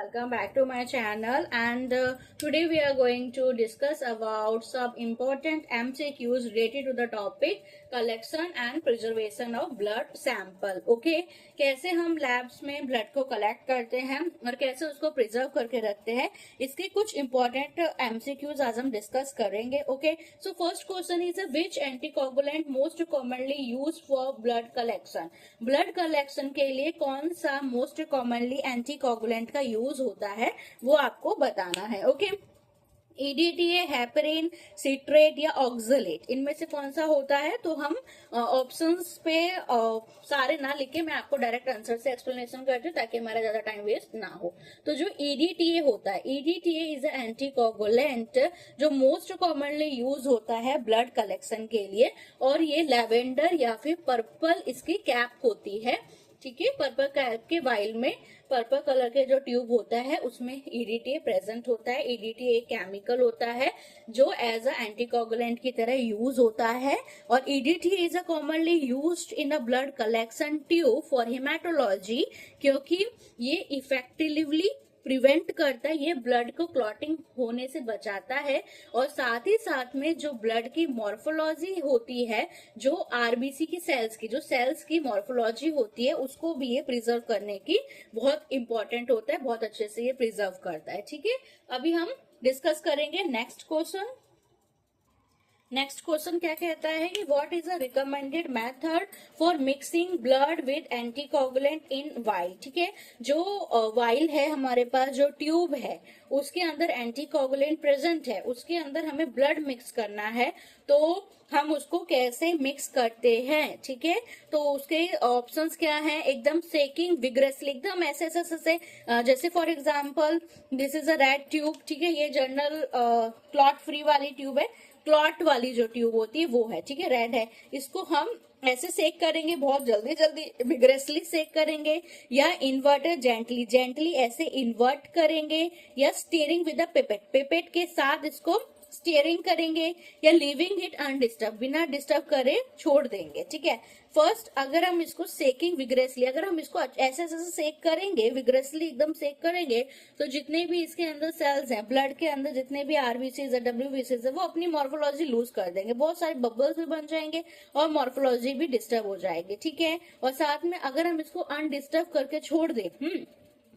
welcome back to my channel. And today we are going to discuss about some important MCQs related to the topic collection and preservation of blood sample. Okay, कैसे हम labs में blood को collect करते हैं और कैसे उसको preserve करके रखते हैं, इसके कुछ इंपॉर्टेंट MCQs आज हम डिस्कस करेंगे. Okay, so first question is which anticoagulant most commonly use for blood collection. Blood collection के लिए कौन सा मोस्ट कॉमनली एंटीकोगुलेंट का यूज होता है वो आपको बताना है. ओके, EDTA, हेपरिन, सिट्रेट या ऑक्सलेट, इनमें से कौन सा होता है. तो हम ऑप्शंस पे सारे ना लिख के मैं आपको डायरेक्ट आंसर से एक्सप्लेनेशन करती हूँ ताकि हमारा ज्यादा टाइम वेस्ट ना हो. तो जो EDTA होता है, EDTA इज अ एंटीकोगुलेंट जो मोस्ट कॉमनली यूज होता है ब्लड कलेक्शन के लिए, और ये लैवेंडर या फिर पर्पल इसकी कैप होती है. ठीक है, पर्पल कैप के वाइल में पर्पल कलर के जो ट्यूब होता है उसमें EDTA प्रेजेंट होता है. EDTA एक केमिकल होता है जो एज अ एंटीकोगुलेंट की तरह यूज होता है, और EDTA is a commonly used in a blood collection tube for hematology, क्योंकि ये इफेक्टिवली प्रिवेंट करता है, ये ब्लड को क्लॉटिंग होने से बचाता है, और साथ ही साथ में जो ब्लड की मॉर्फोलॉजी होती है, जो आरबीसी की सेल्स की, जो सेल्स की मॉर्फोलॉजी होती है, उसको भी ये प्रिजर्व करने की बहुत इंपॉर्टेंट होता है, बहुत अच्छे से ये प्रिजर्व करता है. ठीक है, अभी हम डिस्कस करेंगे नेक्स्ट क्वेश्चन. नेक्स्ट क्वेश्चन क्या कहता है कि what is a recommended method for mixing blood with anticoagulant in while. ठीक है, जो वाइल है हमारे पास, जो ट्यूब है उसके अंदर एंटीकोगुलेंट प्रेजेंट है, उसके अंदर हमें ब्लड मिक्स करना है, तो हम उसको कैसे मिक्स करते हैं. ठीक है, तो उसके ऑप्शंस क्या हैं. एकदम सेकिंग विग्रेसली, एकदम ऐसे ऐसे ऐसे, जैसे for example this is a red tube. ठीक है, ये जनरल क्लॉट फ्री वाली ट्यूब है, क्लॉट वाली जो ट्यूब होती है वो है. ठीक है, रेड है, इसको हम ऐसे सेक करेंगे, बहुत जल्दी जल्दी विग्रेसली सेक करेंगे, या इन्वर्टर जेंटली जेंटली ऐसे इन्वर्ट करेंगे, या steering with a pipette, pipette के साथ इसको स्टीयरिंग करेंगे, या लीविंग इट अनडिस्टर्ब, बिना डिस्टर्ब करे छोड़ देंगे. ठीक है, फर्स्ट अगर हम इसको सेकिंग विग्रेसली, अगर हम इसको ऐसे ऐसे सेक करेंगे, विग्रेसली एकदम सेक करेंगे, तो जितने भी इसके अंदर सेल्स हैं, ब्लड के अंदर जितने भी आरबीसीज है, डब्ल्यूबीसीज है, वो अपनी मॉर्फोलॉजी लूज कर देंगे, बहुत सारे बबल्स भी बन जाएंगे और मॉर्फोलॉजी भी डिस्टर्ब हो जाएगी. ठीक है, और साथ में अगर हम इसको अनडिस्टर्ब करके छोड़ दें,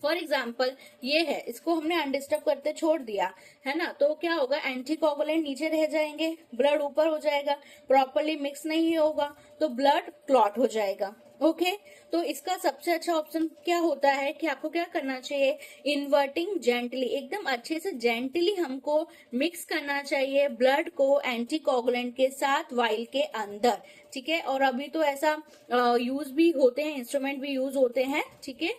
फॉर एग्जाम्पल ये है, इसको हमने अनडिस्टर्ब करते छोड़ दिया है ना, तो क्या होगा, एंटीकोगुलेंट नीचे रह जाएंगे, ब्लड ऊपर हो जाएगा, प्रॉपरली मिक्स नहीं होगा तो ब्लड क्लॉट हो जाएगा. ओके, तो इसका सबसे अच्छा ऑप्शन क्या होता है कि आपको क्या करना चाहिए, इन्वर्टिंग जेंटली, एकदम अच्छे से जेंटली हमको मिक्स करना चाहिए ब्लड को एंटीकोगुलेंट के साथ वाइल के अंदर. ठीक है, और अभी तो ऐसा यूज भी होते हैं, इंस्ट्रूमेंट भी यूज होते हैं. ठीक है,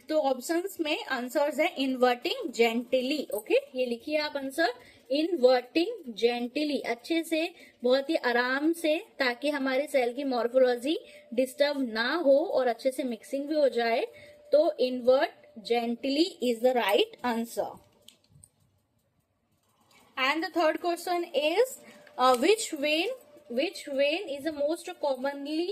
तो ऑप्शंस में आंसर्स है इन्वर्टिंग जेंटली. ओके, ये लिखिए आप आंसर, इन्वर्टिंग जेंटली, अच्छे से, बहुत ही आराम से, ताकि हमारे सेल की मॉर्फोलॉजी डिस्टर्ब ना हो और अच्छे से मिक्सिंग भी हो जाए. तो invert gently is the right answer. And the third question is which vein is the most commonly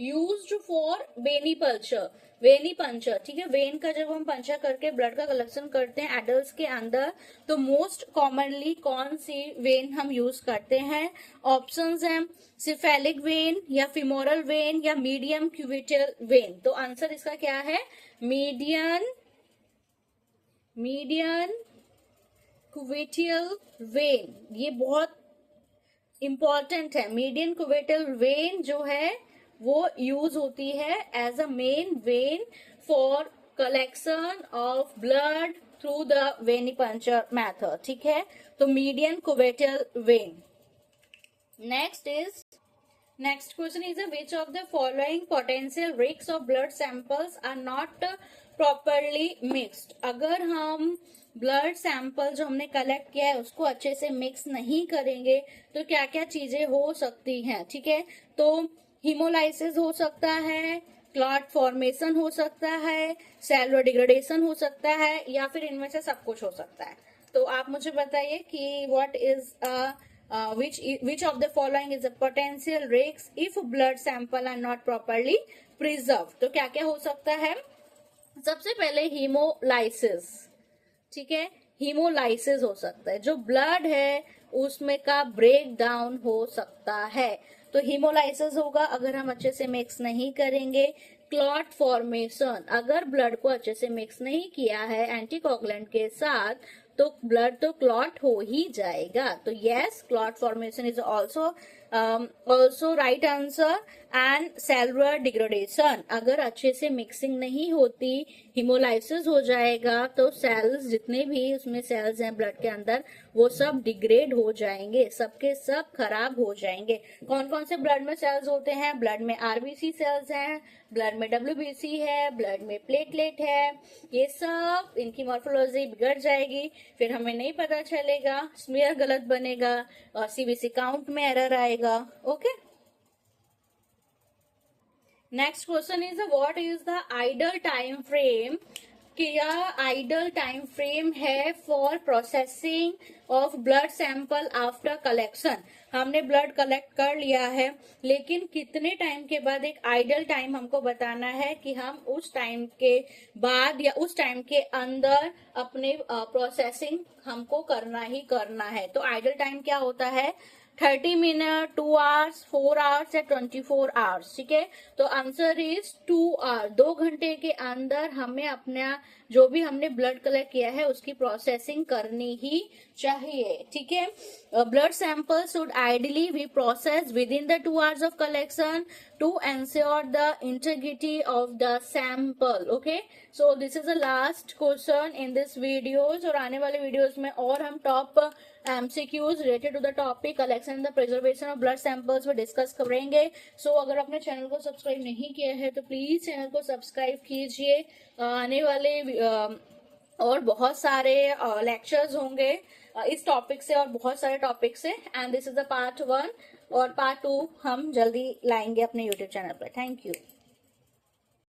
used for वेनिपल्चर. वेनिपंचर, ठीक है, वेन का जब हम पंचर करके ब्लड का कलेक्शन करते हैं एडल्ट के अंदर, तो मोस्ट कॉमनली कौन सी वेन हम यूज करते हैं. ऑप्शंस हैं सिफेलिक वेन, या फिमोरल वेन, या मीडियम क्यूबिटल वेन. तो आंसर इसका क्या है, मीडियन क्यूबिटल वेन. ये बहुत इंपॉर्टेंट है. मीडियन क्यूबिटल वेन जो है वो यूज होती है as a main vein for collection of blood through the venipuncture method. ठीक है, तो median cubital vein. Next question is which of the following potential risk of blood samples are not properly mixed. अगर हम blood sample जो हमने collect किया है उसको अच्छे से मिक्स नहीं करेंगे तो क्या क्या चीजें हो सकती हैं. ठीक है, तो हीमोलाइसिस हो सकता है, क्लॉट फॉर्मेशन हो सकता है, सेलुलर डिग्रेडेशन हो सकता है, या फिर इनमें से सब कुछ हो सकता है. तो आप मुझे बताइए कि what is which of the following is a potential risk if blood sample are not properly preserved. तो क्या क्या हो सकता है. सबसे पहले हीमोलाइसिस, ठीक है, हीमोलाइसिस हो सकता है, जो ब्लड है उसमें का ब्रेक डाउन हो सकता है। तो हीमोलाइसिस होगा अगर हम अच्छे से मिक्स नहीं करेंगे। क्लॉट फॉर्मेशन, अगर ब्लड को अच्छे से मिक्स नहीं किया है एंटीकोगुलेंट के साथ तो ब्लड तो क्लॉट हो ही जाएगा। तो yes, clot formation is also right answer. And cellular degradation, अगर अच्छे से मिक्सिंग नहीं होती हिमोलाइसिस हो जाएगा तो सेल्स, जितने भी उसमें सेल्स हैं ब्लड के अंदर, वो सब डिग्रेड हो जाएंगे, सबके सब खराब हो जाएंगे। कौन कौन से ब्लड में सेल्स होते हैं? ब्लड में आरबीसी सेल्स हैं, ब्लड में डब्ल्यूबीसी है, ब्लड में प्लेटलेट है। ये सब, इनकी मॉर्फोलॉजी बिगड़ जाएगी, फिर हमें नहीं पता चलेगा, स्मीयर गलत बनेगा और सीबीसी काउंट में एरर आएगा। Okay, next question is what is the idle time frame? क्या आइडल टाइम फ्रेम है for processing of blood sample after collection? हमने ब्लड कलेक्ट कर लिया है, लेकिन कितने टाइम के बाद एक आइडल टाइम हमको बताना है कि हम उस टाइम के बाद या उस टाइम के अंदर अपने प्रोसेसिंग हमको करना ही करना है। तो आइडल टाइम क्या होता है? 30 मिनट, 2 आवर्स, 4 आवर्स या 24 आवर्स। ठीक है, तो आंसर इज 2 आवर। 2 घंटे के अंदर हमें अपना जो भी हमने ब्लड कलेक्ट किया है उसकी प्रोसेसिंग करनी ही चाहिए। ठीक है, blood sample should ideally be process within the 2 hours of collection to ensure the integrity of the sample. Okay, so this is the last question in this videos, और आने वाले वीडियोज में और हम top MCQs related to the topic collection and the preservation of blood samples वो discuss करेंगे। सो अगर आपने चैनल को सब्सक्राइब नहीं किया है तो प्लीज चैनल को सब्सक्राइब कीजिए। आने वाले और बहुत सारे लेक्चर्स होंगे इस टॉपिक से और बहुत सारे टॉपिक से, and this is the part 1, और पार्ट 2 हम जल्दी लाएंगे अपने यूट्यूब चैनल पर। Thank you.